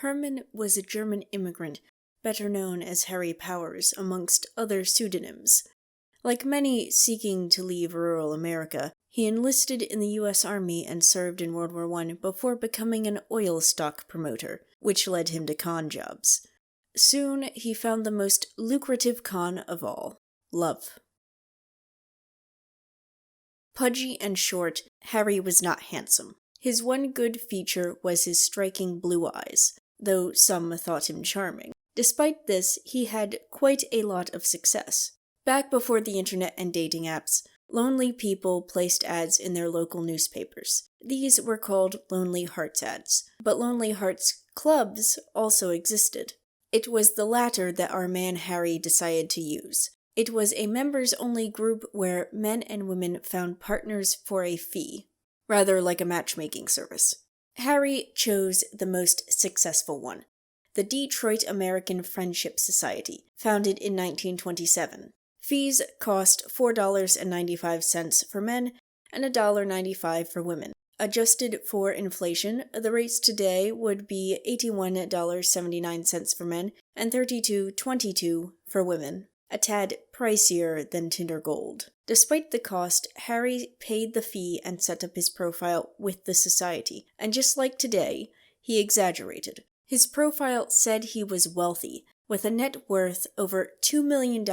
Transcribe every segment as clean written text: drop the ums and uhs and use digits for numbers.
Herman was a German immigrant, better known as Harry Powers, amongst other pseudonyms. Like many seeking to leave rural America, he enlisted in the U.S. Army and served in World War I before becoming an oil stock promoter, which led him to con jobs. Soon, he found the most lucrative con of all: love. Pudgy and short, Harry was not handsome. His one good feature was his striking blue eyes, though some thought him charming. Despite this, he had quite a lot of success. Back before the internet and dating apps, lonely people placed ads in their local newspapers. These were called Lonely Hearts ads, but Lonely Hearts clubs also existed. It was the latter that our man Harry decided to use. It was a members-only group where men and women found partners for a fee, rather like a matchmaking service. Harry chose the most successful one, the Detroit American Friendship Society, founded in 1927. Fees cost $4.95 for men and $1.95 for women. Adjusted for inflation, the rates today would be $81.79 for men and $32.22 for women, a tad pricier than Tinder Gold. Despite the cost, Harry paid the fee and set up his profile with the society, and just like today, he exaggerated. His profile said he was wealthy, with a net worth over $2 million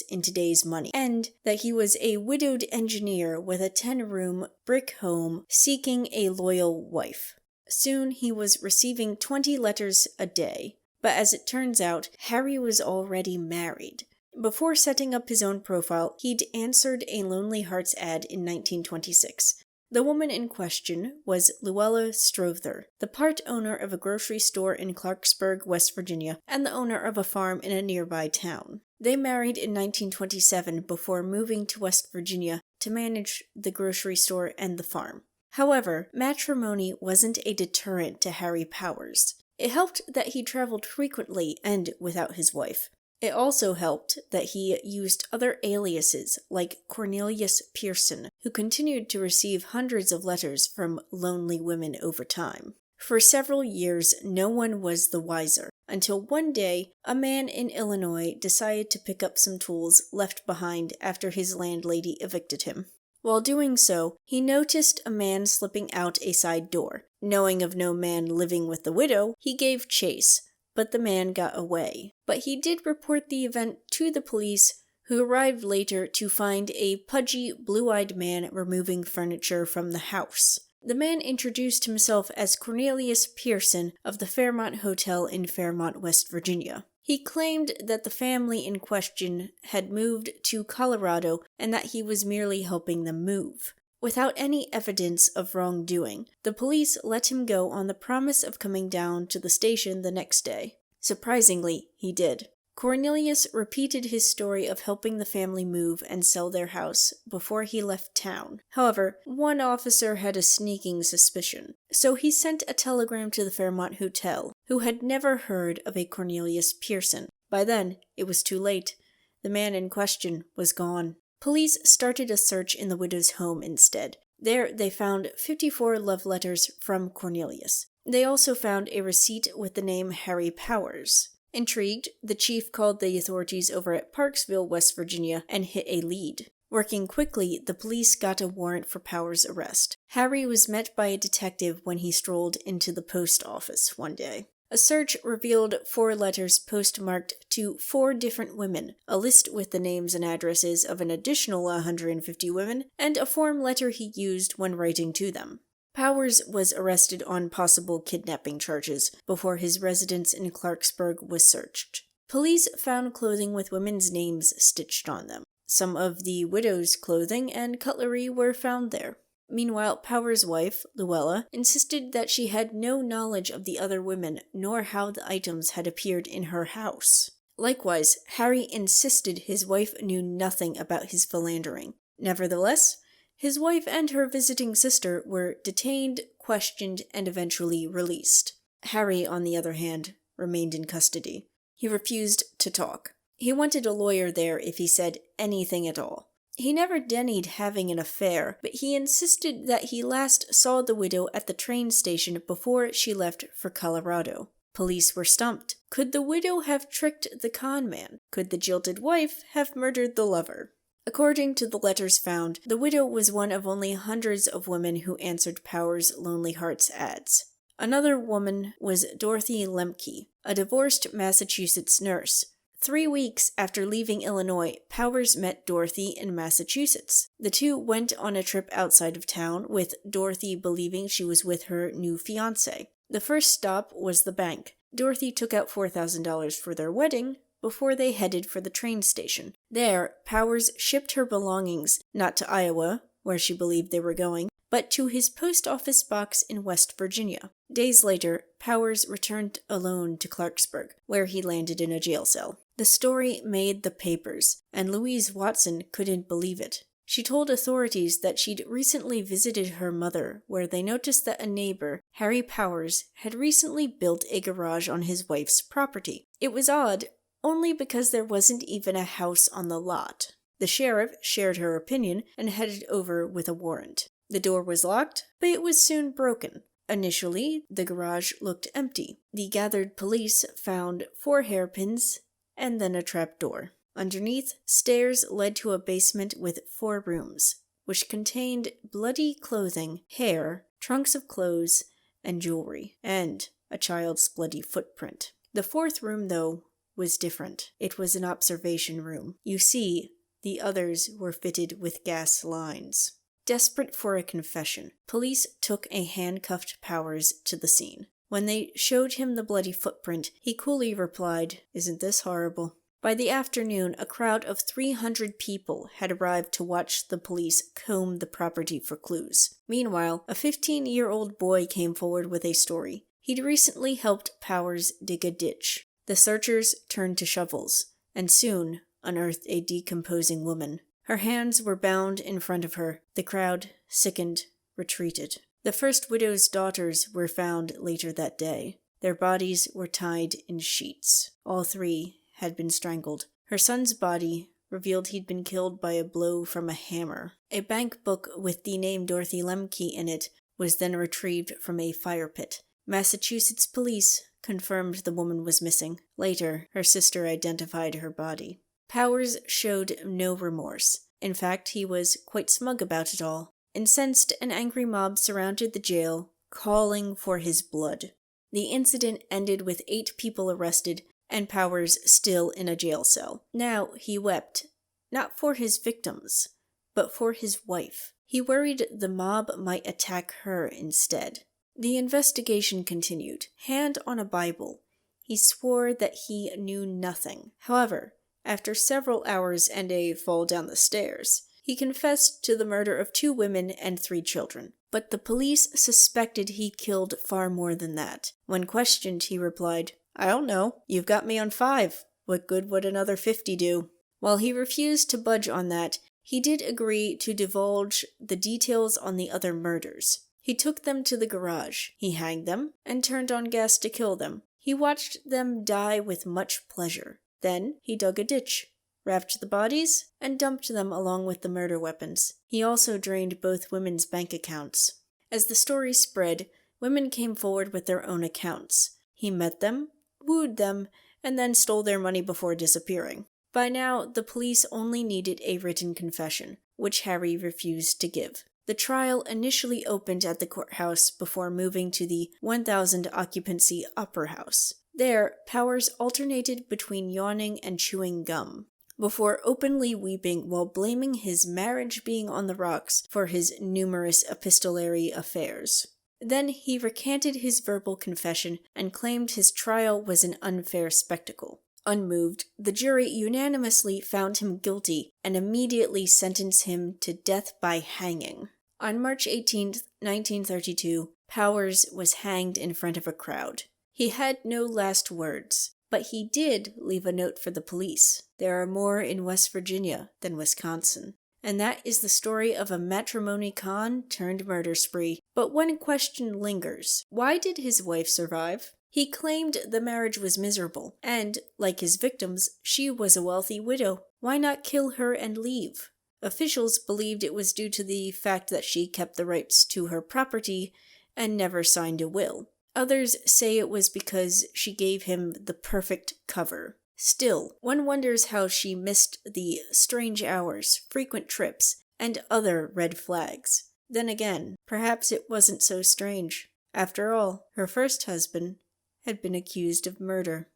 in today's money, and that he was a widowed engineer with a 10-room brick home seeking a loyal wife. Soon he was receiving 20 letters a day, but as it turns out, Harry was already married. Before setting up his own profile, he'd answered a Lonely Hearts ad in 1926. The woman in question was Luella Strother, the part owner of a grocery store in Clarksburg, West Virginia, and the owner of a farm in a nearby town. They married in 1927 before moving to West Virginia to manage the grocery store and the farm. However, matrimony wasn't a deterrent to Harry Powers. It helped that he traveled frequently and without his wife. It also helped that he used other aliases like Cornelius Pearson, who continued to receive hundreds of letters from lonely women over time. For several years, no one was the wiser, until one day, a man in Illinois decided to pick up some tools left behind after his landlady evicted him. While doing so, he noticed a man slipping out a side door. Knowing of no man living with the widow, he gave chase, but the man got away. But he did report the event to the police, who arrived later to find a pudgy, blue-eyed man removing furniture from the house. The man introduced himself as Cornelius Pearson of the Fairmont Hotel in Fairmont, West Virginia. He claimed that the family in question had moved to Colorado and that he was merely helping them move. Without any evidence of wrongdoing, the police let him go on the promise of coming down to the station the next day. Surprisingly, he did. Cornelius repeated his story of helping the family move and sell their house before he left town. However, one officer had a sneaking suspicion, so he sent a telegram to the Fairmont Hotel, who had never heard of a Cornelius Pearson. By then, it was too late. The man in question was gone. Police started a search in the widow's home instead. There, they found 54 love letters from Cornelius. They also found a receipt with the name Harry Powers. Intrigued, the chief called the authorities over at Parksville, West Virginia, and hit a lead. Working quickly, the police got a warrant for Powers' arrest. Harry was met by a detective when he strolled into the post office one day. A search revealed 4 letters postmarked to 4 different women, a list with the names and addresses of an additional 150 women, and a form letter he used when writing to them. Powers was arrested on possible kidnapping charges before his residence in Clarksburg was searched. Police found clothing with women's names stitched on them. Some of the widow's clothing and cutlery were found there. Meanwhile, Powers' wife, Luella, insisted that she had no knowledge of the other women nor how the items had appeared in her house. Likewise, Harry insisted his wife knew nothing about his philandering. Nevertheless, his wife and her visiting sister were detained, questioned, and eventually released. Harry, on the other hand, remained in custody. He refused to talk. He wanted a lawyer there if he said anything at all. He never denied having an affair, but he insisted that he last saw the widow at the train station before she left for Colorado. Police were stumped. Could the widow have tricked the con man? Could the jilted wife have murdered the lover? According to the letters found, the widow was one of only hundreds of women who answered Powers' Lonely Hearts ads. Another woman was Dorothy Lemke, a divorced Massachusetts nurse. 3 weeks after leaving Illinois, Powers met Dorothy in Massachusetts. The two went on a trip outside of town, with Dorothy believing she was with her new fiancé. The first stop was the bank. Dorothy took out $4,000 for their wedding before they headed for the train station. There, Powers shipped her belongings, not to Iowa, where she believed they were going, but to his post office box in West Virginia. Days later, Powers returned alone to Clarksburg, where he landed in a jail cell. The story made the papers, and Louise Watson couldn't believe it. She told authorities that she'd recently visited her mother, where they noticed that a neighbor, Harry Powers, had recently built a garage on his wife's property. It was odd, only because there wasn't even a house on the lot. The sheriff shared her opinion and headed over with a warrant. The door was locked, but it was soon broken. Initially, the garage looked empty. The gathered police found 4 hairpins and then a trapdoor. Underneath, stairs led to a basement with 4 rooms, which contained bloody clothing, hair, trunks of clothes, and jewelry, and a child's bloody footprint. The 4th room, though, was different. It was an observation room. You see, the others were fitted with gas lines. Desperate for a confession, police took a handcuffed Powers to the scene. When they showed him the bloody footprint, he coolly replied, "Isn't this horrible?" By the afternoon, a crowd of 300 people had arrived to watch the police comb the property for clues. Meanwhile, a 15-year-old boy came forward with a story. He'd recently helped Powers dig a ditch. The searchers turned to shovels, and soon unearthed a decomposing woman. Her hands were bound in front of her. The crowd, sickened, retreated. The first widow's daughters were found later that day. Their bodies were tied in sheets. All 3 had been strangled. Her son's body revealed he'd been killed by a blow from a hammer. A bank book with the name Dorothy Lemke in it was then retrieved from a fire pit. Massachusetts police confirmed the woman was missing. Later, her sister identified her body. Powers showed no remorse. In fact, he was quite smug about it all. Incensed, an angry mob surrounded the jail, calling for his blood. The incident ended with 8 people arrested and Powers still in a jail cell. Now he wept, not for his victims, but for his wife. He worried the mob might attack her instead. The investigation continued. Hand on a Bible, he swore that he knew nothing. However, after several hours and a fall down the stairs, he confessed to the murder of 2 women and 3 children. But the police suspected he'd killed far more than that. When questioned, he replied, "I don't know. You've got me on 5. What good would another 50 do?" While he refused to budge on that, he did agree to divulge the details on the other murders. He took them to the garage. He hanged them and turned on gas to kill them. He watched them die with much pleasure. Then he dug a ditch, wrapped the bodies, and dumped them along with the murder weapons. He also drained both women's bank accounts. As the story spread, women came forward with their own accounts. He met them, wooed them, and then stole their money before disappearing. By now, the police only needed a written confession, which Harry refused to give. The trial initially opened at the courthouse before moving to the 1,000-occupancy Opera House. There, Powers alternated between yawning and chewing gum, before openly weeping while blaming his marriage being on the rocks for his numerous epistolary affairs. Then he recanted his verbal confession and claimed his trial was an unfair spectacle. Unmoved, the jury unanimously found him guilty and immediately sentenced him to death by hanging. On March 18, 1932, Powers was hanged in front of a crowd. He had no last words, but he did leave a note for the police. There are more in West Virginia than Wisconsin. And that is the story of a matrimony con turned murder spree. But one question lingers. Why did his wife survive? He claimed the marriage was miserable, and, like his victims, she was a wealthy widow. Why not kill her and leave? Officials believed it was due to the fact that she kept the rights to her property and never signed a will. Others say it was because she gave him the perfect cover. Still, one wonders how she missed the strange hours, frequent trips, and other red flags. Then again, perhaps it wasn't so strange. After all, her first husband had been accused of murder.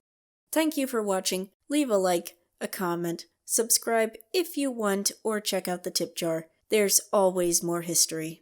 Thank you for watching. Leave a like, a comment, subscribe if you want, or check out the tip jar. There's always more history.